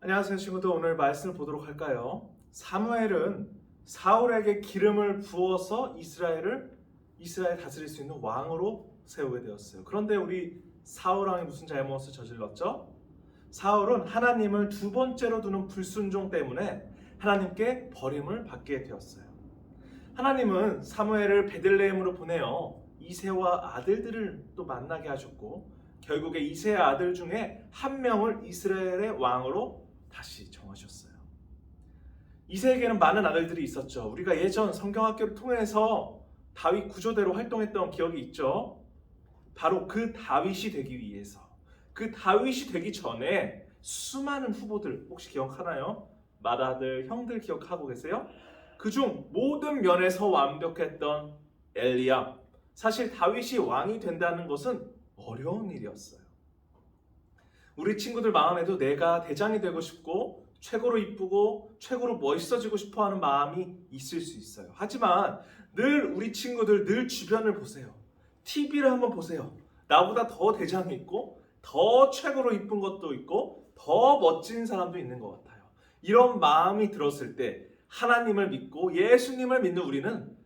안녕하세요 친구들, 오늘 말씀을 보도록 할까요? 사무엘은 사울에게 기름을 부어서 이스라엘 다스릴 수 있는 왕으로 세우게 되었어요. 그런데 우리 사울 왕이 무슨 잘못을 저질렀죠? 사울은 하나님을 두 번째로 두는 불순종 때문에 하나님께 버림을 받게 되었어요. 하나님은 사무엘을 베들레헴으로 보내어 이새와 아들들을 또 만나게 하셨고, 결국에 이새의 아들 중에 한 명을 이스라엘의 왕으로 다시 정하셨어요. 이새에게는 많은 아들들이 있었죠. 우리가 예전 성경학교를 통해서 다윗 구조대로 활동했던 기억이 있죠. 바로 그 다윗이 되기 위해서, 그 다윗이 되기 전에 수많은 후보들 혹시 기억하나요? 맏아들, 형들 기억하고 계세요? 그중 모든 면에서 완벽했던 엘리야. 사실 다윗이 왕이 된다는 것은 어려운 일이었어요. 우리 친구들 마음에도 내가 대장이 되고 싶고 최고로 이쁘고 최고로 멋있어지고 싶어하는 마음이 있을 수 있어요. 하지만 늘 우리 친구들 늘 주변을 보세요. TV를 한번 보세요. 나보다 더 대장이 있고 더 최고로 이쁜 것도 있고 더 멋진 사람도 있는 것 같아요. 이런 마음이 들었을 때 하나님을 믿고 예수님을 믿는 우리는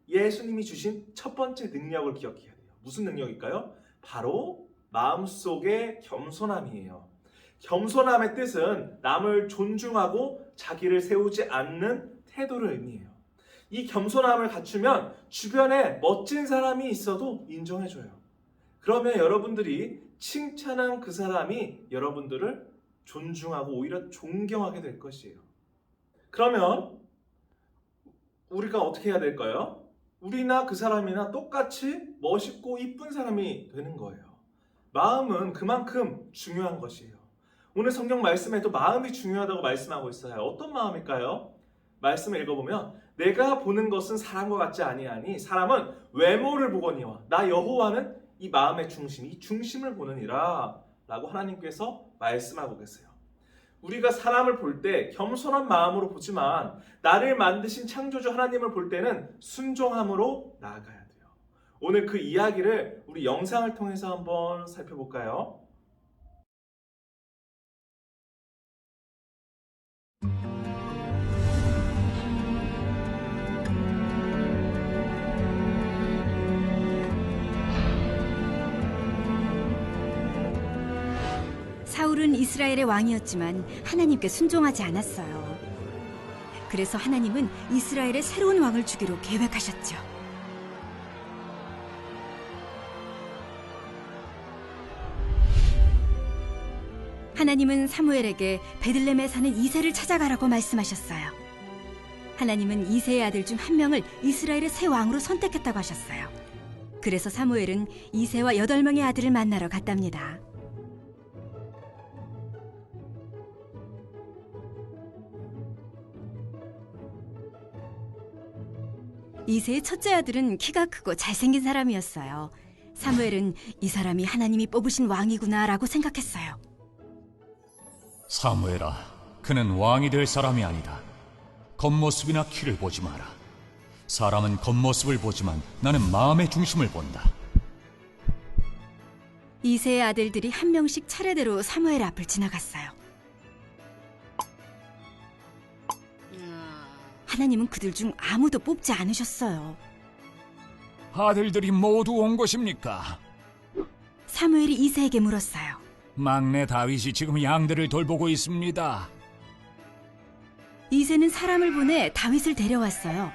예수님이 주신 첫 번째 능력을 기억해야 돼요. 무슨 능력일까요? 바로 마음속의 겸손함이에요. 겸손함의 뜻은 남을 존중하고 자기를 세우지 않는 태도를 의미해요. 이 겸손함을 갖추면 주변에 멋진 사람이 있어도 인정해줘요. 그러면 여러분들이 칭찬한 그 사람이 여러분들을 존중하고 오히려 존경하게 될 것이에요. 그러면 우리가 어떻게 해야 될까요? 우리나 그 사람이나 똑같이 멋있고 이쁜 사람이 되는 거예요. 마음은 그만큼 중요한 것이에요. 오늘 성경 말씀에도 마음이 중요하다고 말씀하고 있어요. 어떤 마음일까요? 말씀을 읽어보면 내가 보는 것은 사람과 같지 아니하니 사람은 외모를 보거니와 나 여호와는 이 마음의 중심, 이 중심을 보느니라 라고 하나님께서 말씀하고 계세요. 우리가 사람을 볼 때 겸손한 마음으로 보지만 나를 만드신 창조주 하나님을 볼 때는 순종함으로 나아가야 돼요. 오늘 그 이야기를 우리 영상을 통해서 한번 살펴볼까요? 사울은 이스라엘의 왕이었지만 하나님께 순종하지 않았어요. 그래서 하나님은 이스라엘의 새로운 왕을 주기로 계획하셨죠. 하나님은 사무엘에게 베들레헴에 사는 이새를 찾아가라고 말씀하셨어요. 하나님은 이새의 아들 중 한 명을 이스라엘의 새 왕으로 선택했다고 하셨어요. 그래서 사무엘은 이새와 8명의 아들을 만나러 갔답니다. 이새의 첫째 아들은 키가 크고 잘생긴 사람이었어요. 사무엘은 이 사람이 하나님이 뽑으신 왕이구나 라고 생각했어요. 사무엘아, 그는 왕이 될 사람이 아니다. 겉모습이나 키를 보지 마라. 사람은 겉모습을 보지만 나는 마음의 중심을 본다. 이새의 아들들이 한 명씩 차례대로 사무엘 앞을 지나갔어요. 하나님은 그들 중 아무도 뽑지 않으셨어요. 아들들이 모두 온 것입니까? 사무엘이 이새에게 물었어요. 막내 다윗이 지금 양들을 돌보고 있습니다. 이새는 사람을 보내 다윗을 데려왔어요.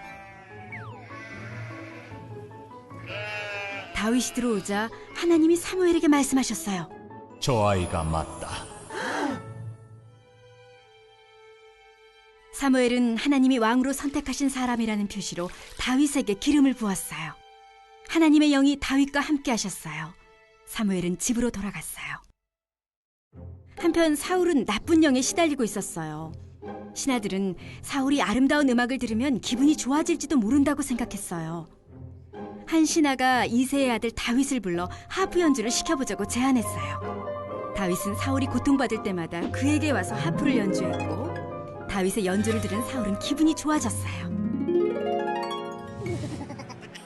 다윗이 들어오자 하나님이 사무엘에게 말씀하셨어요. 저 아이가 맞다. 사무엘은 하나님이 왕으로 선택하신 사람이라는 표시로 다윗에게 기름을 부었어요. 하나님의 영이 다윗과 함께 하셨어요. 사무엘은 집으로 돌아갔어요. 한편 사울은 나쁜 영에 시달리고 있었어요. 신하들은 사울이 아름다운 음악을 들으면 기분이 좋아질지도 모른다고 생각했어요. 한 신하가 이새의 아들 다윗을 불러 하프 연주를 시켜보자고 제안했어요. 다윗은 사울이 고통받을 때마다 그에게 와서 하프를 연주했고, 다윗의 연주를 들은 사울은 기분이 좋아졌어요.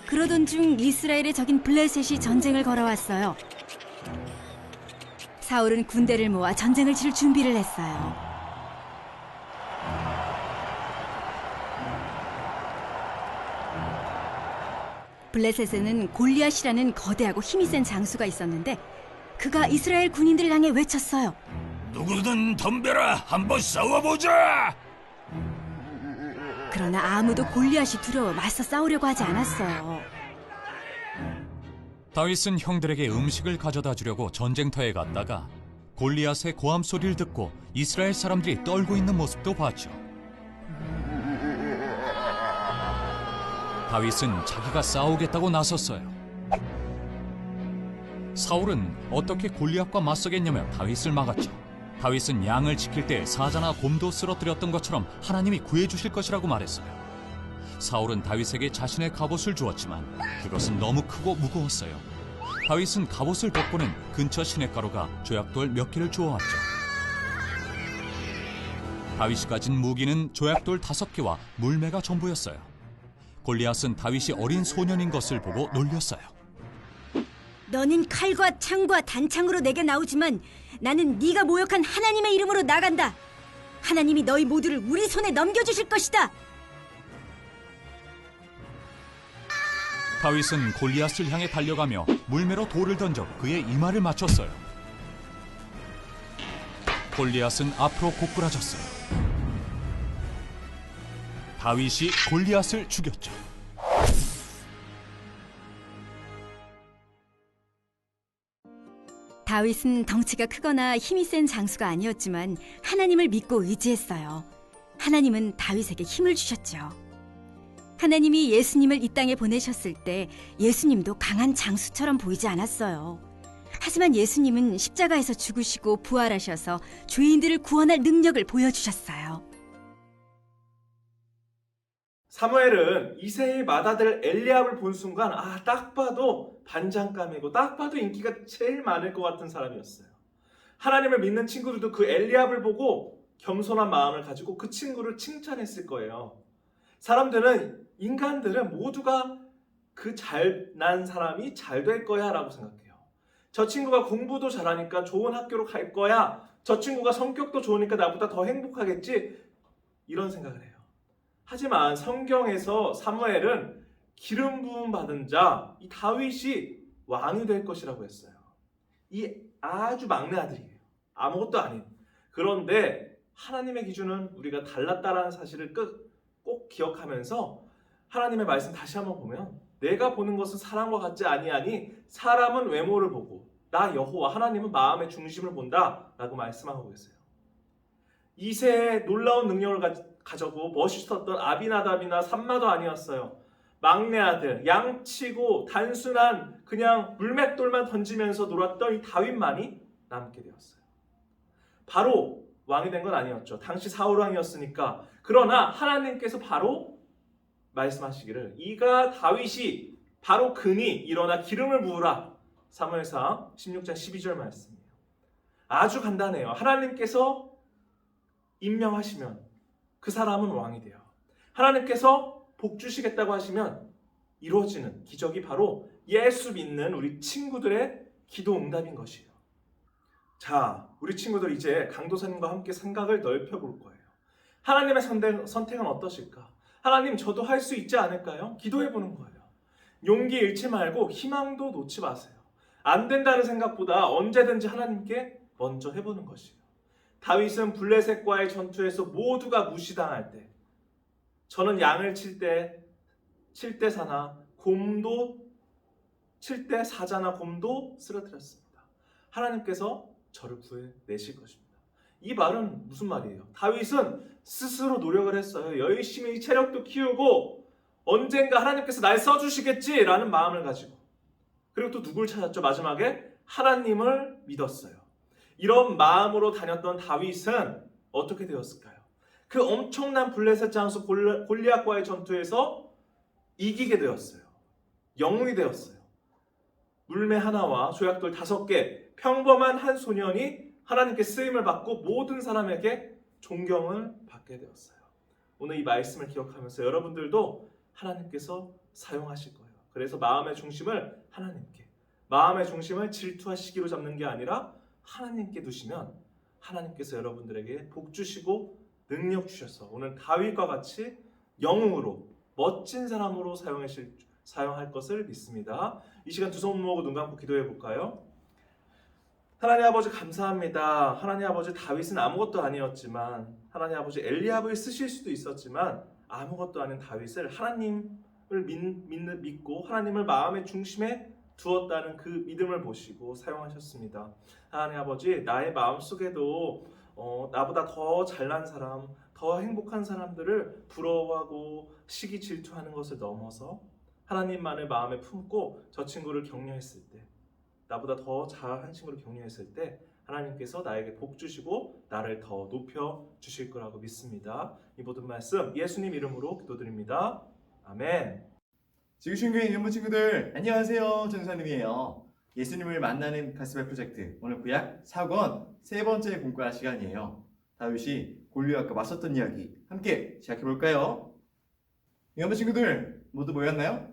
그러던 중 이스라엘의 적인 블레셋이 전쟁을 걸어왔어요. 사울은 군대를 모아 전쟁을 치를 준비를 했어요. 블레셋에는 골리앗이라는 거대하고 힘이 센 장수가 있었는데 그가 이스라엘 군인들을 향해 외쳤어요. 누구든 덤벼라, 한번 싸워보자. 그러나 아무도 골리앗이 두려워 맞서 싸우려고 하지 않았어요. 다윗은 형들에게 음식을 가져다 주려고 전쟁터에 갔다가 골리앗의 고함 소리를 듣고 이스라엘 사람들이 떨고 있는 모습도 봤죠. 다윗은 자기가 싸우겠다고 나섰어요. 사울은 어떻게 골리앗과 맞서겠냐며 다윗을 막았죠. 다윗은 양을 지킬 때 사자나 곰도 쓰러뜨렸던 것처럼 하나님이 구해주실 것이라고 말했어요. 사울은 다윗에게 자신의 갑옷을 주었지만 그것은 너무 크고 무거웠어요. 다윗은 갑옷을 벗고는 근처 시냇가로 가 조약돌 몇 개를 주워왔죠. 다윗이 가진 무기는 조약돌 5개와 물매가 전부였어요. 골리앗은 다윗이 어린 소년인 것을 보고 놀렸어요. 너는 칼과 창과 단창으로 내게 나오지만 나는 네가 모욕한 하나님의 이름으로 나간다. 하나님이 너희 모두를 우리 손에 넘겨주실 것이다. 다윗은 골리앗을 향해 달려가며 물매로 돌을 던져 그의 이마를 맞췄어요. 골리앗은 앞으로 고꾸라졌어요. 다윗이 골리앗을 죽였죠. 다윗은 덩치가 크거나 힘이 센 장수가 아니었지만 하나님을 믿고 의지했어요. 하나님은 다윗에게 힘을 주셨죠. 하나님이 예수님을 이 땅에 보내셨을 때 예수님도 강한 장수처럼 보이지 않았어요. 하지만 예수님은 십자가에서 죽으시고 부활하셔서 죄인들을 구원할 능력을 보여주셨어요. 사무엘은 이새의 맏아들 엘리압을 본 순간 딱 봐도 반장감이고 딱 봐도 인기가 제일 많을 것 같은 사람이었어요. 하나님을 믿는 친구들도 그 엘리압을 보고 겸손한 마음을 가지고 그 친구를 칭찬했을 거예요. 인간들은 모두가 그 잘난 사람이 잘 될 거야 라고 생각해요. 저 친구가 공부도 잘하니까 좋은 학교로 갈 거야. 저 친구가 성격도 좋으니까 나보다 더 행복하겠지. 이런 생각을 해요. 하지만 성경에서 사무엘은 기름 부음 받은 자, 이 다윗이 왕이 될 것이라고 했어요. 이 아주 막내 아들이에요. 아무것도 아닌. 그런데 하나님의 기준은 우리가 달랐다라는 사실을 꼭 기억하면서 하나님의 말씀 다시 한번 보면 내가 보는 것은 사람과 같지 아니하니 사람은 외모를 보고 나 여호와 하나님은 마음의 중심을 본다 라고 말씀하고 계세요. 이새의 놀라운 능력을 가지고 멋있었던 아비나답이나 삼마도 아니었어요. 막내 아들, 양치고 단순한 그냥 물맷돌만 던지면서 놀았던 이 다윗만이 남게 되었어요. 바로 왕이 된 건 아니었죠. 당시 사울 왕이었으니까. 그러나 하나님께서 바로 말씀하시기를 이가 다윗이 바로 그니 일어나 기름을 부으라. 사무엘상 16장 12절 말씀이에요. 아주 간단해요. 하나님께서 임명하시면 그 사람은 왕이 돼요. 하나님께서 복 주시겠다고 하시면 이루어지는 기적이 바로 예수 믿는 우리 친구들의 기도 응답인 것이에요. 자, 우리 친구들 이제 강도사님과 함께 생각을 넓혀볼 거예요. 하나님의 선택은 어떠실까? 하나님, 저도 할 수 있지 않을까요? 기도해보는 거예요. 용기 잃지 말고 희망도 놓지 마세요. 안 된다는 생각보다 언제든지 하나님께 먼저 해보는 것이에요. 다윗은 블레셋과의 전투에서 모두가 무시당할 때 저는 양을 칠 때 사나 곰도 칠 때 사자나 곰도 쓰러뜨렸습니다. 하나님께서 저를 구해내실 것입니다. 이 말은 무슨 말이에요? 다윗은 스스로 노력을 했어요. 열심히 체력도 키우고 언젠가 하나님께서 날 써주시겠지라는 마음을 가지고 그리고 또 누굴 찾았죠? 마지막에 하나님을 믿었어요. 이런 마음으로 다녔던 다윗은 어떻게 되었을까요? 그 엄청난 블레셋 장수 골리앗과의 전투에서 이기게 되었어요. 영웅이 되었어요. 물매 하나와 조약돌 5개, 평범한 한 소년이 하나님께 쓰임을 받고 모든 사람에게 존경을 받게 되었어요. 오늘 이 말씀을 기억하면서 여러분들도 하나님께서 사용하실 거예요. 그래서 마음의 중심을 하나님께, 마음의 중심을 질투와 시기로 잡는 게 아니라 하나님께 두시면 하나님께서 여러분들에게 복 주시고 능력 주셔서 오늘 다윗과 같이 영웅으로 멋진 사람으로 사용하실 사용할 것을 믿습니다. 이 시간 두 손 모으고 눈 감고 기도해 볼까요? 하나님 아버지 감사합니다. 하나님 아버지 다윗은 아무것도 아니었지만 하나님 아버지 엘리압을 쓰실 수도 있었지만 아무것도 아닌 다윗을 하나님을 믿고 하나님을 마음의 중심에 두었다는 그 믿음을 보시고 사용하셨습니다. 하나님 아버지 나의 마음속에도 나보다 더 잘난 사람, 더 행복한 사람들을 부러워하고 시기 질투하는 것을 넘어서 하나님만을 마음에 품고 저 친구를 격려했을 때, 나보다 더 잘한 친구를 격려했을 때 하나님께서 나에게 복 주시고 나를 더 높여 주실 거라고 믿습니다. 이 모든 말씀 예수님 이름으로 기도드립니다. 아멘. 지구촌교회 일부 친구들 안녕하세요. 전사님이에요. 예수님을 만나는 가스펠 프로젝트 오늘 구약 4권 세 번째 공과 시간이에요. 다윗이 골리앗과 맞섰던 이야기 함께 시작해 볼까요? 일부 친구들 모두 모였나요?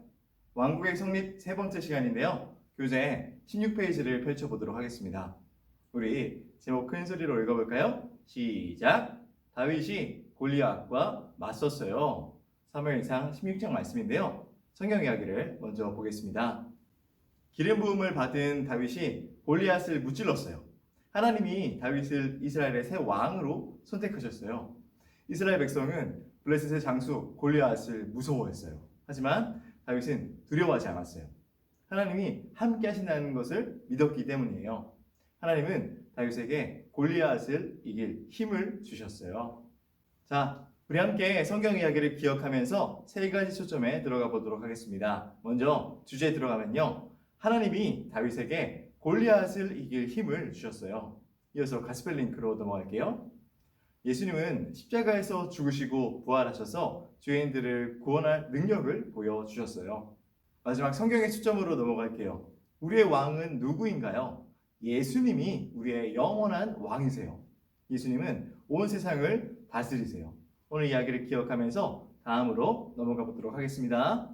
왕국의 성립 세 번째 시간인데요. 교재 16페이지를 펼쳐보도록 하겠습니다. 우리 제목 큰 소리로 읽어볼까요? 시작! 다윗이 골리앗과 맞섰어요. 사무엘상 16장 말씀인데요. 성경 이야기를 먼저 보겠습니다. 기름 부음을 받은 다윗이 골리앗을 무찔렀어요. 하나님이 다윗을 이스라엘의 새 왕으로 선택하셨어요. 이스라엘 백성은 블레셋의 장수 골리앗을 무서워했어요. 하지만 다윗은 두려워하지 않았어요. 하나님이 함께 하신다는 것을 믿었기 때문이에요. 하나님은 다윗에게 골리앗을 이길 힘을 주셨어요. 자, 우리 함께 성경 이야기를 기억하면서 세 가지 초점에 들어가 보도록 하겠습니다. 먼저 주제에 들어가면요. 하나님이 다윗에게 골리앗을 이길 힘을 주셨어요. 이어서 가스펠 링크로 넘어갈게요. 예수님은 십자가에서 죽으시고 부활하셔서 죄인들을 구원할 능력을 보여주셨어요. 마지막 성경의 초점으로 넘어갈게요. 우리의 왕은 누구인가요? 예수님이 우리의 영원한 왕이세요. 예수님은 온 세상을 다스리세요. 오늘 이야기를 기억하면서 다음으로 넘어가 보도록 하겠습니다.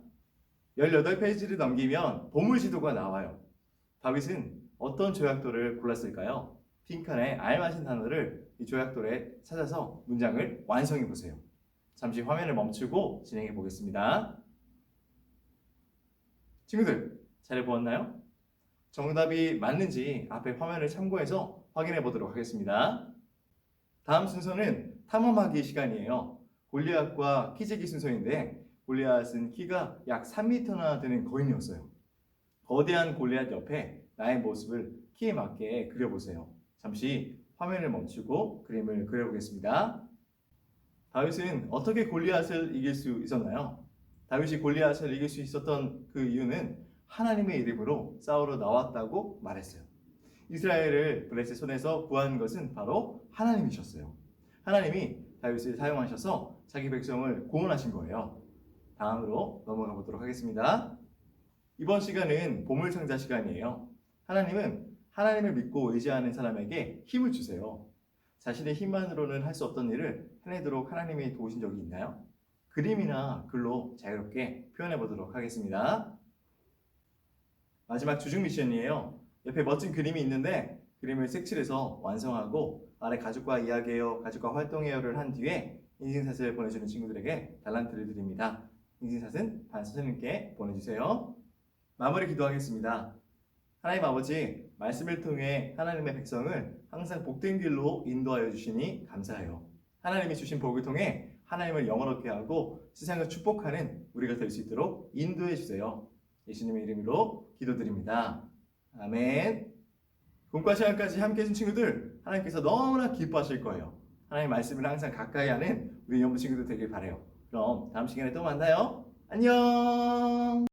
18페이지를 넘기면 보물지도가 나와요. 다윗은 어떤 조약돌을 골랐을까요? 빈칸에 알맞은 단어를 이 조약돌에 찾아서 문장을 완성해 보세요. 잠시 화면을 멈추고 진행해 보겠습니다. 친구들, 잘 보았나요? 정답이 맞는지 앞에 화면을 참고해서 확인해 보도록 하겠습니다. 다음 순서는 탐험하기 시간이에요. 골리앗과 키 재기 순서인데 골리앗은 키가 약 3m나 되는 거인이었어요. 거대한 골리앗 옆에 나의 모습을 키에 맞게 그려보세요. 잠시 화면을 멈추고 그림을 그려보겠습니다. 다윗은 어떻게 골리앗을 이길 수 있었나요? 다윗이 골리앗을 이길 수 있었던 그 이유는 하나님의 이름으로 싸우러 나왔다고 말했어요. 이스라엘을 블레셋 손에서 구한 것은 바로 하나님이셨어요. 하나님이 다윗을 사용하셔서 자기 백성을 구원하신 거예요. 다음으로 넘어가 보도록 하겠습니다. 이번 시간은 보물상자 시간이에요. 하나님은 하나님을 믿고 의지하는 사람에게 힘을 주세요. 자신의 힘만으로는 할 수 없던 일을 해내도록 하나님이 도우신 적이 있나요? 그림이나 글로 자유롭게 표현해 보도록 하겠습니다. 마지막 주중 미션이에요. 옆에 멋진 그림이 있는데 그림을 색칠해서 완성하고 아래 가족과 이야기해요, 가족과 활동해요를 한 뒤에 인증샷을 보내주는 친구들에게 달란트를 드립니다. 인증샷은 반 선생님께 보내주세요. 마무리 기도하겠습니다. 하나님 아버지, 말씀을 통해 하나님의 백성을 항상 복된 길로 인도하여 주시니 감사해요. 하나님이 주신 복을 통해 하나님을 영원하게 하고 세상을 축복하는 우리가 될 수 있도록 인도해 주세요. 예수님의 이름으로 기도드립니다. 아멘. 공과 시간까지 함께 해준 친구들, 하나님께서 너무나 기뻐하실 거예요. 하나님 말씀을 항상 가까이 하는 우리 연부 친구들 되길 바라요. 그럼 다음 시간에 또 만나요. 안녕.